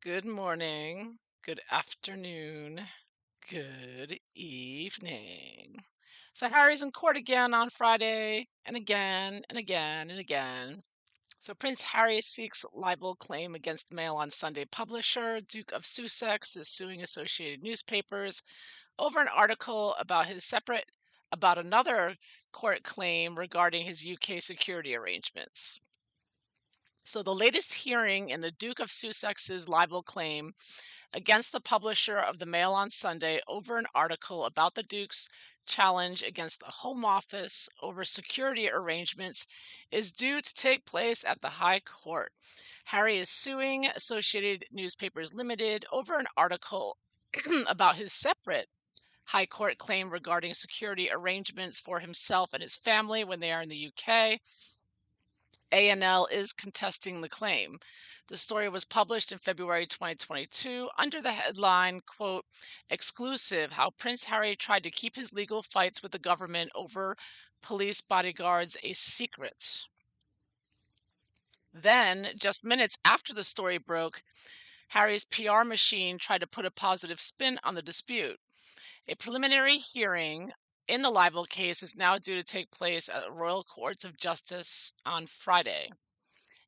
Good morning, good afternoon, good evening. So Harry's in court again on Friday, and again, and again, and again. So Prince Harry seeks libel claim against Mail on Sunday publisher. Duke of Sussex is suing Associated Newspapers over an article about another court claim regarding his UK security arrangements. So the latest hearing in the Duke of Sussex's libel claim against the publisher of the Mail on Sunday over an article about the Duke's challenge against the Home Office over security arrangements is due to take place at the High Court. Harry is suing Associated Newspapers Limited over an article about his separate High Court claim regarding security arrangements for himself and his family when they are in the UK. A&L is contesting the claim. The story was published in February 2022 under the headline, quote, "Exclusive, How Prince Harry Tried to Keep His Legal Fights with the Government Over Police Bodyguards a Secret." Then, just minutes after the story broke, Harry's PR machine tried to put a positive spin on the dispute. A preliminary hearing in the libel case is now due to take place at the Royal Courts of Justice on Friday.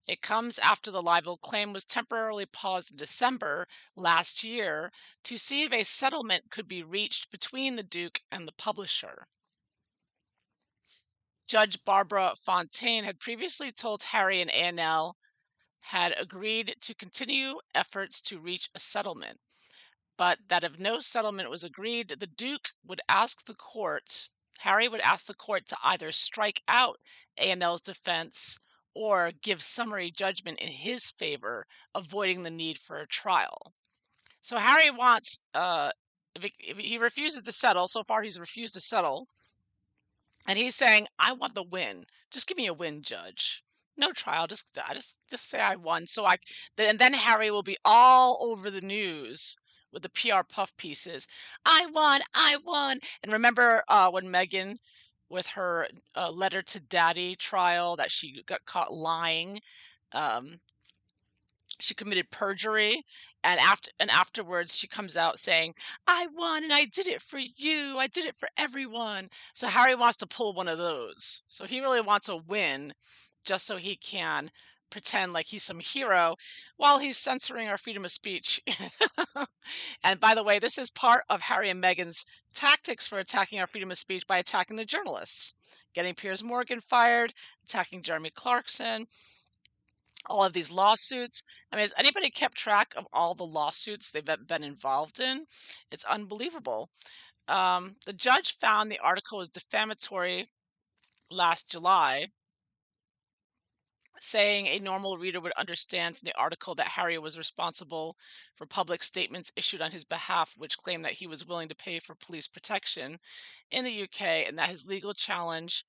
It comes after the libel claim was temporarily paused in December last year to see if a settlement could be reached between the Duke and the publisher. Judge Barbara Fontaine had previously told Harry and A&L had agreed to continue efforts to reach a settlement, but that if no settlement was agreed, the Duke would ask the court, Harry would ask the court to either strike out A&L's defense or give summary judgment in his favor, avoiding the need for a trial. So Harry wants, if he refuses to settle, so far he's refused to settle, and he's saying, "I want the win. Just give me a win, judge. No trial. Just say I won." And then Harry will be all over the news with the PR puff pieces. I won. I won. And remember when Meghan, with her letter to daddy trial, that she got caught lying. Um, she committed perjury, and afterwards she comes out saying, "I won and I did it for you. I did it for everyone." So Harry wants to pull one of those. So he really wants a win just so he can pretend like he's some hero while he's censoring our freedom of speech. And by the way, this is part of Harry and Meghan's tactics for attacking our freedom of speech by attacking the journalists, getting Piers Morgan fired, attacking Jeremy Clarkson, all of these lawsuits. I mean, has anybody kept track of all the lawsuits they've been involved in? It's unbelievable. The judge found the article was defamatory last July, saying a normal reader would understand from the article that Harry was responsible for public statements issued on his behalf, which claimed that he was willing to pay for police protection in the UK and that his legal challenge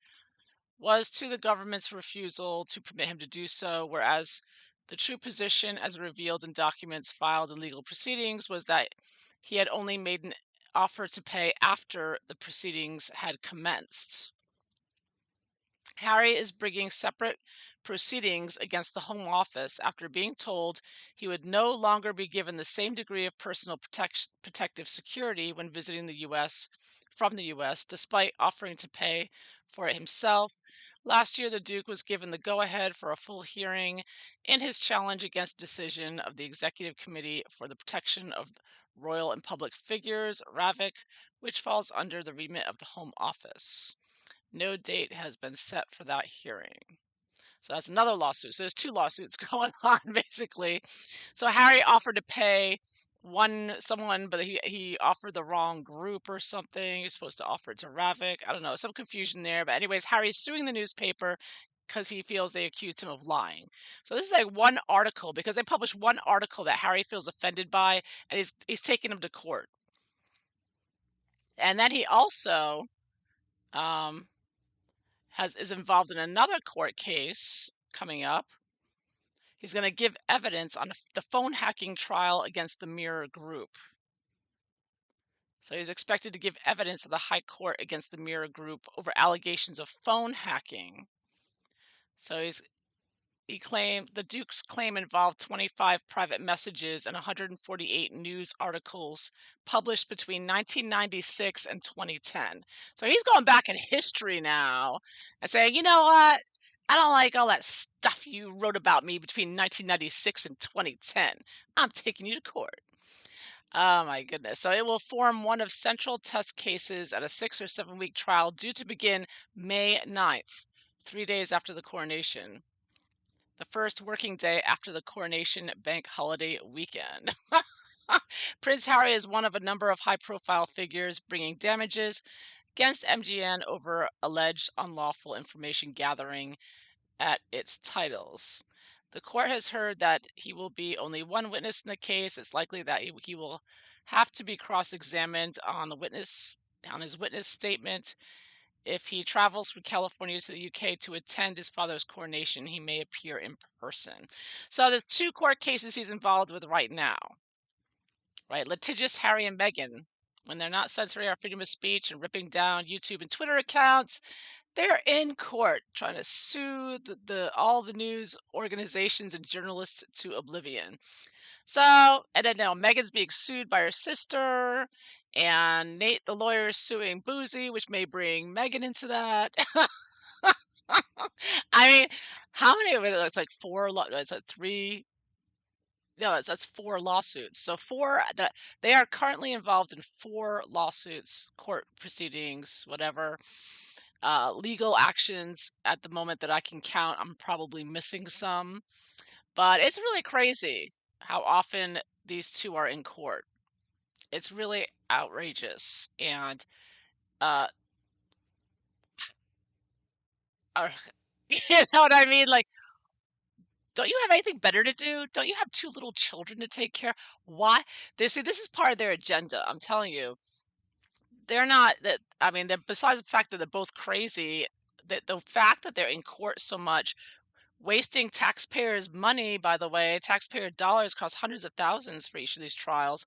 was to the government's refusal to permit him to do so, whereas the true position, as revealed in documents filed in legal proceedings, was that he had only made an offer to pay after the proceedings had commenced. Harry is bringing separate proceedings against the Home Office after being told he would no longer be given the same degree of personal protective security when visiting the U.S. from the U.S., despite offering to pay for it himself. Last year, the Duke was given the go-ahead for a full hearing in his challenge against decision of the Executive Committee for the Protection of Royal and Public Figures, RAVIC, which falls under the remit of the Home Office. No date has been set for that hearing. So that's another lawsuit. So there's two lawsuits going on, basically. So Harry offered to pay someone, but he offered the wrong group or something. He's supposed to offer it to Ravik. I don't know, some confusion there. But anyways, Harry's suing the newspaper because he feels they accused him of lying. So this is like one article, because they published one article that Harry feels offended by, and he's taking him to court. And then he also um, is involved in another court case coming up. He's going to give evidence on the phone hacking trial against the Mirror Group. So he's expected to give evidence to the High Court against the Mirror Group over allegations of phone hacking. So He claimed the Duke's claim involved 25 private messages and 148 news articles published between 1996 and 2010. So he's going back in history now and saying, you know what? I don't like all that stuff you wrote about me between 1996 and 2010. I'm taking you to court. Oh my goodness. So it will form one of central test cases at a 6 or 7 week trial due to begin May 9th, 3 days after the coronation, the first working day after the coronation bank holiday weekend. Prince Harry is one of a number of high profile figures bringing damages against MGN over alleged unlawful information gathering at its titles. The court has heard that he will be only one witness in the case. It's likely that he will have to be cross-examined on his witness statement. If he travels from California to the UK to attend his father's coronation, he may appear in person. So there's two court cases he's involved with right now. Right, litigious Harry and Meghan, when they're not censoring our freedom of speech and ripping down YouTube and Twitter accounts, they're in court trying to sue all the news organizations and journalists to oblivion. So, and then now Megan's being sued by her sister, and Nate, the lawyer, is suing Boozy, which may bring Megan into that. I mean, how many of it? It's like four. It's like three. No, that's four lawsuits. So four that they are currently involved in four lawsuits, court proceedings, whatever, legal actions at the moment that I can count. I'm probably missing some, but it's really crazy how often these two are in court. It's really outrageous, and uh, uh you know what I mean? Like, don't you have anything better to do? Don't you have two little children to take care? Why? They see this is part of their agenda. I'm telling you, they're not that. I mean, they're, besides the fact that they're both crazy, that the fact that they're in court so much, wasting taxpayers' money. By the way, taxpayer dollars cost hundreds of thousands for each of these trials,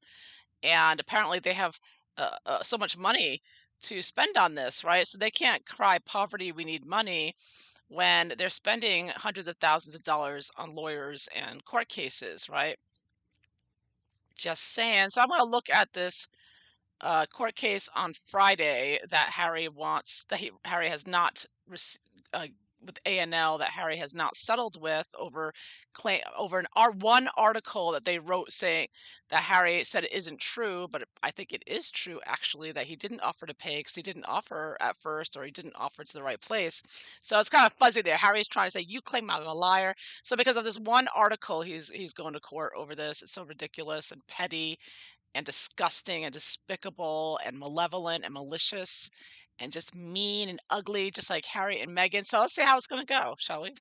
and apparently they have so much money to spend on this, right? So they can't cry poverty. We need money when they're spending hundreds of thousands of dollars on lawyers and court cases, right? Just saying. So I'm going to look at this court case on Friday that Harry has not uh, with A&L that Harry has not settled with over one article that they wrote saying that Harry said it isn't true, but I think it is true actually that he didn't offer to pay because he didn't offer at first, or he didn't offer to the right place. So it's kind of fuzzy there. Harry's trying to say you claim I'm a liar. So because of this one article, he's going to court over this. It's so ridiculous and petty and disgusting and despicable and malevolent and malicious and just mean and ugly, just like Harry and Meghan. So let's see how it's going to go, shall we?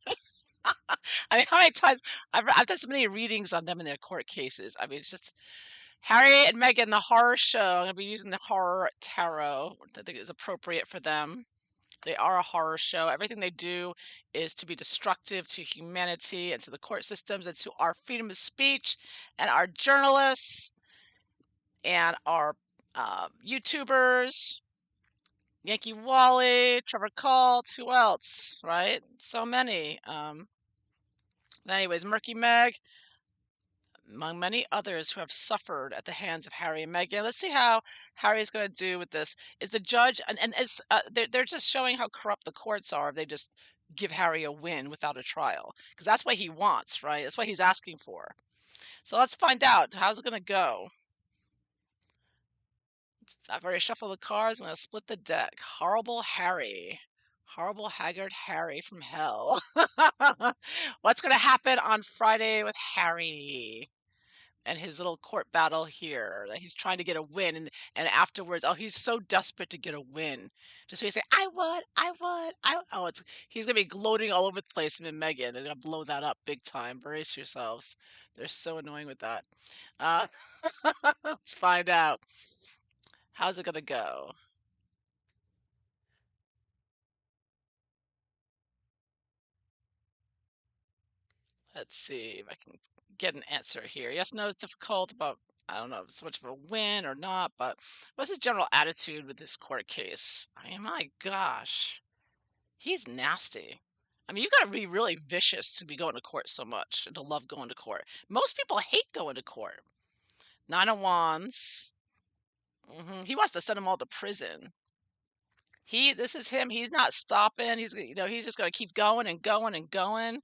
I mean, how many times I've done so many readings on them in their court cases. I mean, it's just Harry and Meghan, the horror show. I'm going to be using the horror tarot. I think is appropriate for them. They are a horror show. Everything they do is to be destructive to humanity and to the court systems and to our freedom of speech and our journalists and our YouTubers, Yankee Wally, Trevor Colt, who else, right? So many. Anyways, Murky Meg, among many others who have suffered at the hands of Harry and Meghan. Let's see how Harry is going to do with this. Is the judge, and is, they're just showing how corrupt the courts are if they just give Harry a win without a trial. Because that's what he wants, right? That's what he's asking for. So let's find out. How's it going to go? I've already shuffled the cards. I'm going to split the deck. Horrible Harry. Horrible haggard Harry from hell. What's going to happen on Friday with Harry and his little court battle here? That he's trying to get a win, and afterwards, oh, he's so desperate to get a win. Just so he say, I would, I would, I. Oh, he's going to be gloating all over the place. Him and Megan, they're going to blow that up big time. Brace yourselves. They're so annoying with that. Uh, let's find out. How's it gonna go? Let's see if I can get an answer here. Yes, no is difficult, but I don't know if it's much of a win or not, but what's his general attitude with this court case? I mean, my gosh, he's nasty. I mean, you've got to be really vicious to be going to court so much and to love going to court. Most people hate going to court. Nine of Wands. He wants to send them all to prison. This is him. He's not stopping. He's just going to keep going and going and going.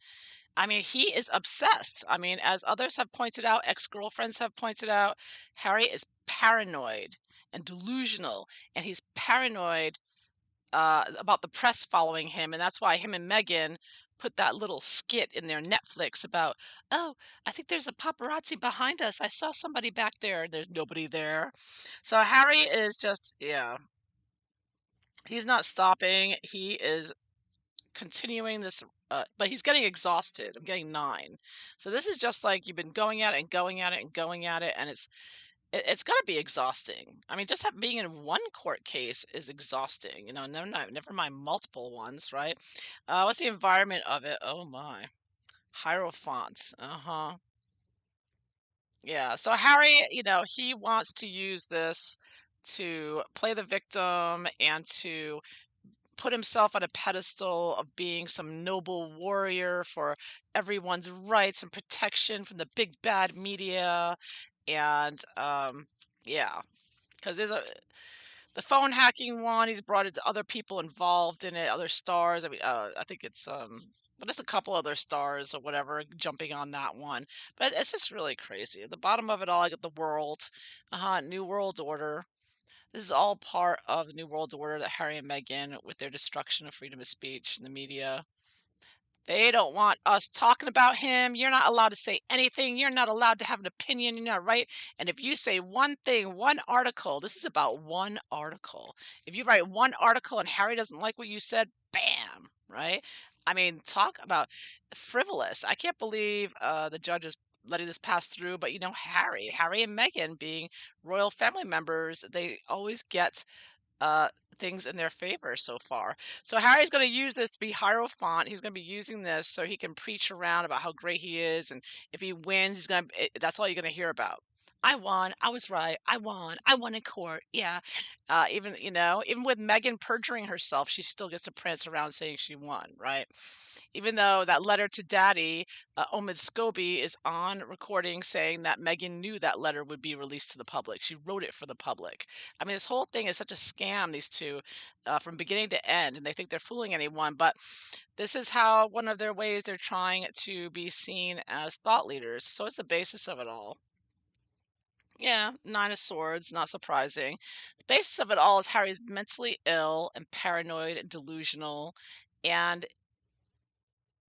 I mean, he is obsessed. I mean, as others have pointed out, ex-girlfriends have pointed out, Harry is paranoid and delusional, and he's paranoid about the press following him, and that's why him and Meghan put that little skit in their Netflix about, oh, I think there's a paparazzi behind us. I saw somebody back there. There's nobody there. So Harry is just, yeah, he's not stopping. He is continuing this, but he's getting exhausted. I'm getting 9. So this is just like you've been going at it and going at it and going at it, and it's got to be exhausting. I mean, just being in one court case is exhausting. Never mind multiple ones, right? What's the environment of it? Oh my, Hierophant. Uh-huh. Yeah. So Harry, he wants to use this to play the victim and to put himself on a pedestal of being some noble warrior for everyone's rights and protection from the big bad media. And yeah, because the phone hacking one. He's brought it to other people involved in it, other stars. I mean, I think it's but it's a couple other stars or whatever jumping on that one. But it's just really crazy. At the bottom of it all, I get the world, New World Order. This is all part of the New World Order that Harry and Meghan, with their destruction of freedom of speech in the media, they don't want us talking about him. You're not allowed to say anything. You're not allowed to have an opinion. You're not right. And if you say one thing, one article, this is about one article. If you write one article and Harry doesn't like what you said, bam, right? I mean, talk about frivolous. I can't believe the judge is letting this pass through. But Harry and Meghan being royal family members, they always get uh, things in their favor so far. So Harry's going to use this to be Hierophant. He's going to be using this so he can preach around about how great he is, and if he wins, that's all you're going to hear about. I won. I was right. I won. I won in court. Yeah. Even with Meghan perjuring herself, she still gets to prance around saying she won, right? Even though that letter to Daddy, Omid Scobie, is on recording saying that Meghan knew that letter would be released to the public. She wrote it for the public. I mean, this whole thing is such a scam, these two, from beginning to end, and they think they're fooling anyone. But this is how one of their ways they're trying to be seen as thought leaders. So it's the basis of it all. Yeah, 9 of Swords, not surprising. The basis of it all is Harry's mentally ill and paranoid and delusional. And,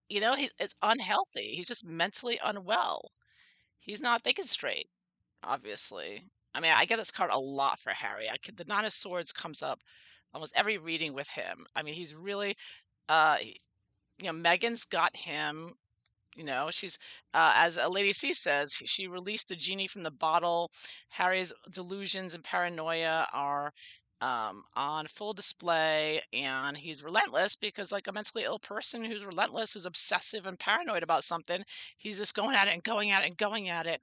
it's unhealthy. He's just mentally unwell. He's not thinking straight, obviously. I mean, I get this card a lot for Harry. The 9 of Swords comes up almost every reading with him. I mean, he's really, uh, Megan's got him. She's, as Lady C says, she released the genie from the bottle. Harry's delusions and paranoia are on full display, and he's relentless because, like a mentally ill person who's relentless, who's obsessive and paranoid about something, he's just going at it and going at it and going at it.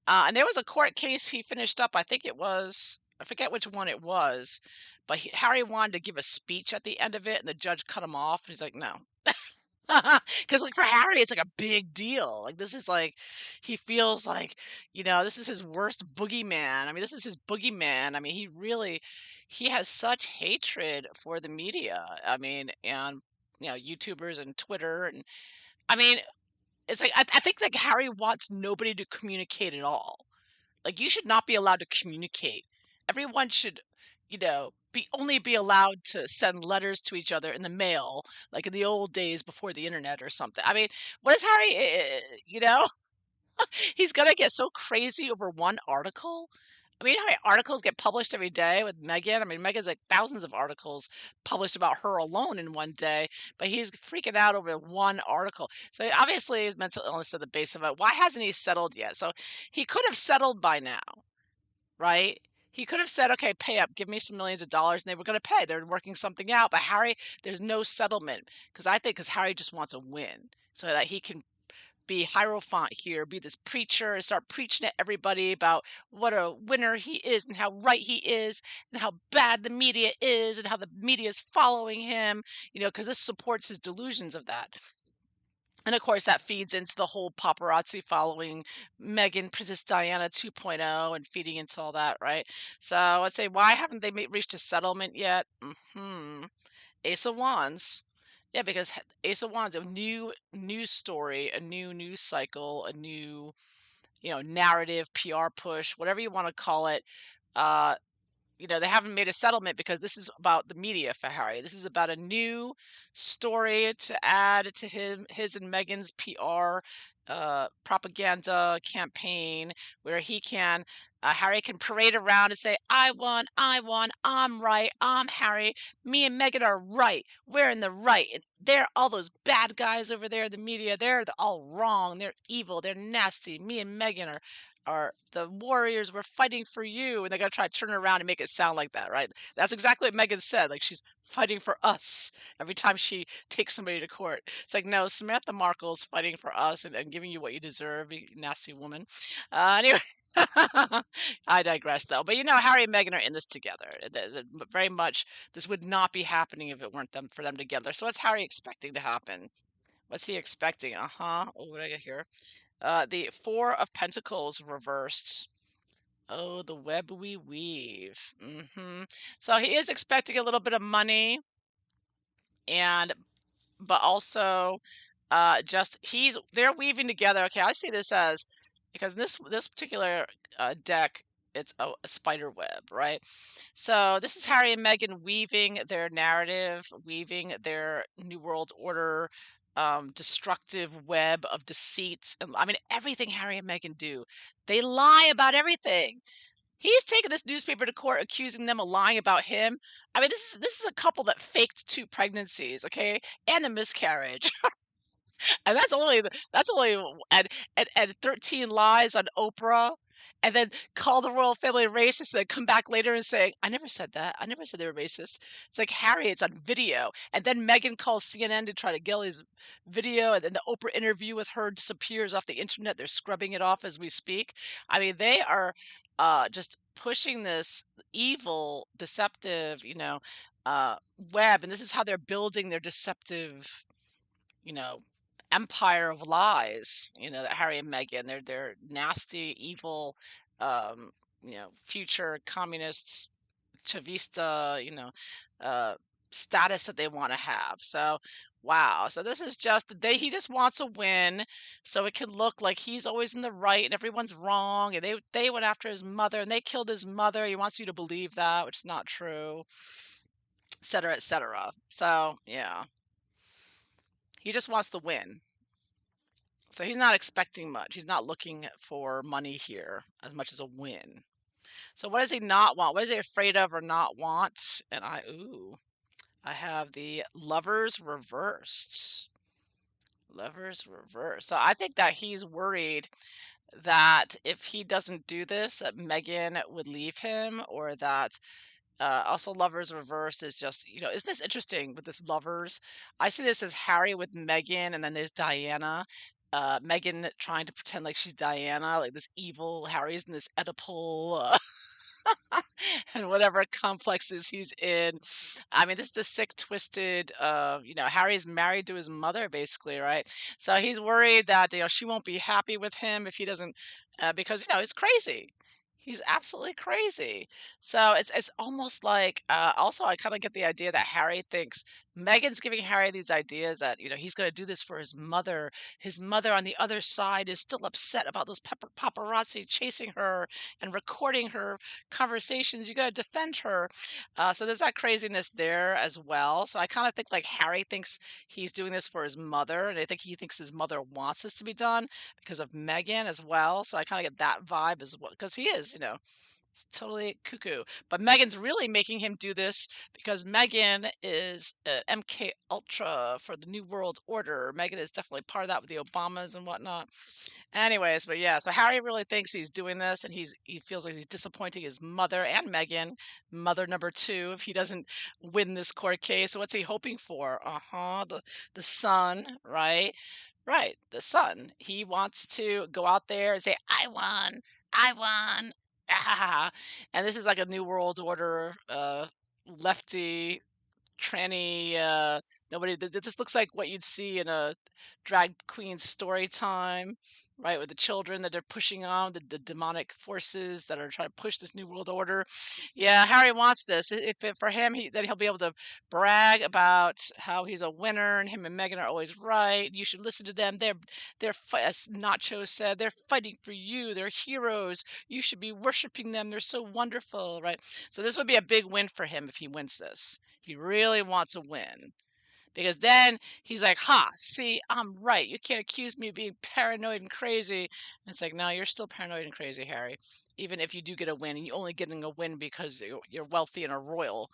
And there was a court case he finished up. I forget which one it was, but Harry wanted to give a speech at the end of it, and the judge cut him off. And he's like, no. Because like for Harry, it's like a big deal. Like this is like he feels like this is his worst boogeyman. I mean, this is his boogeyman. I mean, he has such hatred for the media. I mean, and YouTubers and Twitter, and I mean, it's like I think like Harry wants nobody to communicate at all. Like you should not be allowed to communicate. Everyone should, be allowed to send letters to each other in the mail, like in the old days before the internet or something. I mean, what is Harry? He's gonna get so crazy over one article. I mean, how many articles get published every day with Meghan? I mean, Meghan's like thousands of articles published about her alone in one day, but he's freaking out over one article. So obviously, his mental illness at the base of it. Why hasn't he settled yet? So he could have settled by now, right? He could have said, okay, pay up, give me some millions of dollars, and they were going to pay. They're working something out. But Harry, there's no settlement because Harry just wants a win so that he can be hierophant here, be this preacher, and start preaching at everybody about what a winner he is and how right he is and how bad the media is and how the media is following him, because this supports his delusions of that. And of course, that feeds into the whole paparazzi following Meghan, Princess Diana 2.0, and feeding into all that, right? So I'd say, why haven't they reached a settlement yet? Ace of Wands. Yeah, because Ace of Wands, a new news story, a new news cycle, a new, narrative, PR push, whatever you want to call it. Uh, they haven't made a settlement because this is about the media for Harry. This is about a new story to add to his and Meghan's PR propaganda campaign, where Harry can parade around and say, I won, I'm right, I'm Harry, me and Meghan are right, we're in the right. And they're all those bad guys over there in the media, they're all wrong, they're evil, they're nasty. Me and Meghan are the warriors, we're fighting for you. And they're going to try to turn it around and make it sound like that, right? That's exactly what Meghan said. Like, she's fighting for us every time she takes somebody to court. It's like, no, Samantha Markle's fighting for us and giving you what you deserve, you nasty woman. Anyway. I digress, though. But Harry and Meghan are in this together. Very much, this would not be happening if it weren't for them together. So what's Harry expecting to happen? What's he expecting? Oh, what did I get here? The Four of Pentacles reversed. Oh, the web we weave. So he is expecting a little bit of money, but also, they're weaving together. Okay, I see this as, because this particular deck, it's a spider web, right? So this is Harry and Meghan weaving their narrative, weaving their New World Order destructive web of deceits. And I mean, everything Harry and Meghan do, they lie about everything. He's taken this newspaper to court accusing them of lying about him. I mean, this is a couple that faked 2 pregnancies, okay, and a miscarriage. And that's only and 13 lies on Oprah, and then call the royal family racist, and then come back later and say, I never said that. I never said they were racist. It's like, Harry, it's on video. And then Meghan calls CNN to try to get his video, and then the Oprah interview with her disappears off the internet. They're scrubbing it off as we speak. I mean, they are just pushing this evil, deceptive, uh, web, and this is how they're building their deceptive, you know, empire of lies, that Harry and Meghan, they're nasty, evil, um, future communists, Chavista, uh, status that they want to have. So, wow. So this is just the day he just wants a win, so it can look like he's always in the right and everyone's wrong. And they went after his mother and they killed his mother. He wants you to believe that, which is not true, et cetera, et cetera. So yeah, he just wants the win. So he's not expecting much. He's not looking for money here as much as a win. So what does he not want? What is he afraid of or not want? And I have the Lovers reversed. Lovers reversed. So I think that he's worried that if he doesn't do this, that Meghan would leave him, or that also Lovers reversed is just, isn't this interesting with this Lovers? I see this as Harry with Meghan, and then there's Diana. Meghan trying to pretend like she's Diana, like this evil Harry's in this Oedipal and whatever complexes he's in. I mean, this is the sick, twisted, Harry's married to his mother, basically, right? So he's worried that, she won't be happy with him if he doesn't, because, it's crazy. He's absolutely crazy. So it's almost like, also, I kind of get the idea that Harry thinks Meghan's giving Harry these ideas that, he's going to do this for his mother. His mother on the other side is still upset about those paparazzi chasing her and recording her conversations. You got to defend her. So there's that craziness there as well. So I kind of think like Harry thinks he's doing this for his mother, and I think he thinks his mother wants this to be done because of Meghan as well. So I kind of get that vibe as well, because he is, it's totally cuckoo. But Meghan's really making him do this because Meghan is MK Ultra for the New World Order. Meghan is definitely part of that with the Obamas and whatnot. Anyways, but yeah, so Harry really thinks he's doing this, and he feels like he's disappointing his mother and Meghan, mother number two, if he doesn't win this court case. So what's he hoping for? The son, right? Right, the son. He wants to go out there and say, "I won. I won." Ah, and this is like a new world order, lefty tranny, nobody this looks like what you'd see in a drag queen story time, right, with the children that they're pushing on, the demonic forces that are trying to push this new world order. Yeah, Harry wants this. If it, for him, then he'll be able to brag about how he's a winner and him and Meghan are always right. You should listen to them. As Nacho said, they're fighting for you. They're heroes. You should be worshiping them. They're so wonderful, right? So this would be a big win for him if he wins this. He really wants a win because then he's like, "Ha, see, I'm right. You can't accuse me of being paranoid and crazy." And it's like, "No, you're still paranoid and crazy, Harry. Even if you do get a win, and you're only getting a win because you're wealthy and a royal,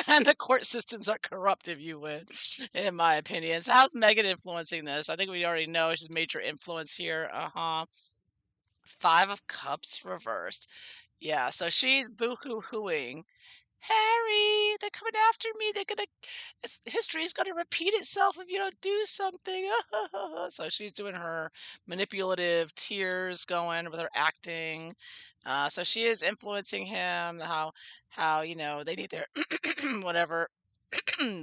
and the court systems are corrupt if you win, in my opinion." So how's Megan influencing this? I think we already know she's a major influence here. Uh-huh. Five of Cups reversed. Yeah, so she's boo-hoo-hooing. Harry, they're coming after me. History is gonna repeat itself if you don't do something. So she's doing her manipulative tears going with her acting. So she is influencing him. How they need their whatever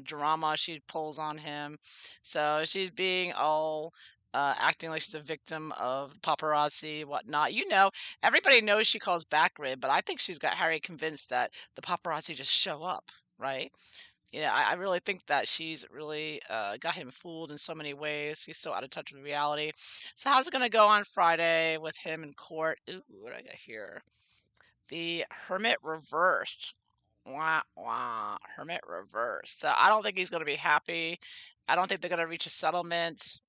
drama she pulls on him. So she's being all acting like she's a victim of paparazzi, whatnot. Everybody knows she calls back rib, but I think she's got Harry convinced that the paparazzi just show up, right? I really think that she's really got him fooled in so many ways. He's so out of touch with reality. So how's it gonna go on Friday with him in court? Ooh, what do I got here? The Hermit reversed. Wah, wah. Hermit reversed. So I don't think he's going to be happy. I don't think they're going to reach a settlement.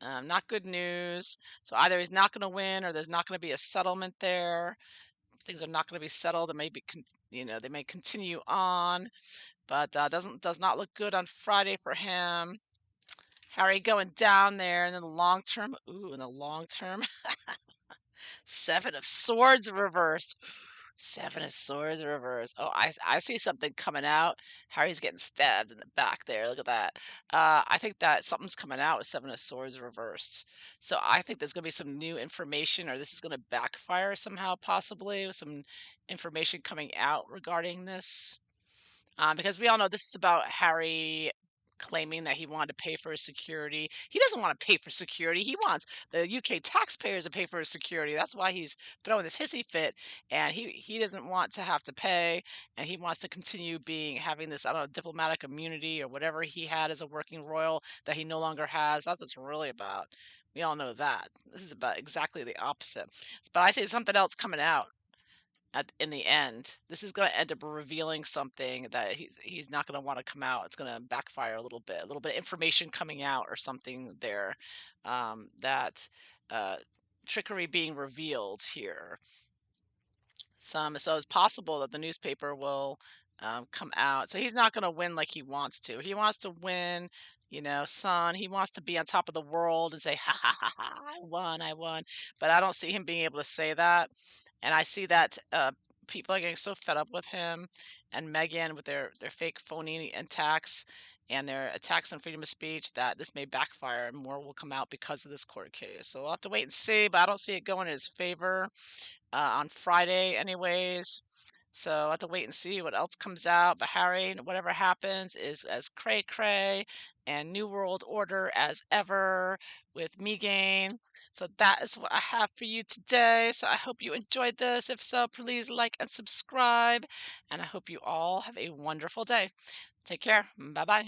Not good news. So either he's not going to win or there's not going to be a settlement there. Things are not going to be settled and maybe they may continue on, but does not look good on Friday for him. Harry going down there, and in the long term, in the long term, Seven of Swords reversed. Seven of Swords reverse. Oh, I see something coming out. Harry's getting stabbed in the back there. Look at that. I think that something's coming out with Seven of Swords reversed. So I think there's going to be some new information, or this is going to backfire somehow, possibly, with some information coming out regarding this. Because we all know this is about Harry claiming that he wanted to pay for his security. He doesn't want to pay for security. He wants the UK taxpayers to pay for his security. That's why he's throwing this hissy fit, and he doesn't want to have to pay, and he wants to continue having this, I don't know, diplomatic immunity or whatever he had as a working royal that he no longer has. That's what it's really about. We all know that. This is about exactly the opposite. But I see something else coming out in the end. This is going to end up revealing something that he's not going to want to come out. It's going to backfire a little bit of information coming out or something there, that trickery being revealed here. So it's possible that the newspaper will come out. So he's not going to win like he wants to. He wants to win, son. He wants to be on top of the world and say, "Ha ha ha ha! I won, I won." But I don't see him being able to say that, and I see that people are getting so fed up with him and Meghan with their fake phony attacks and their attacks on freedom of speech that this may backfire and more will come out because of this court case. So we'll have to wait and see, but I don't see it going in his favor on Friday, anyways. So I will have to wait and see what else comes out. But Harry, whatever happens, is as cray cray and New World Order as ever with Megan. So that is what I have for you today. So I hope you enjoyed this. If so, please like and subscribe. And I hope you all have a wonderful day. Take care. Bye bye.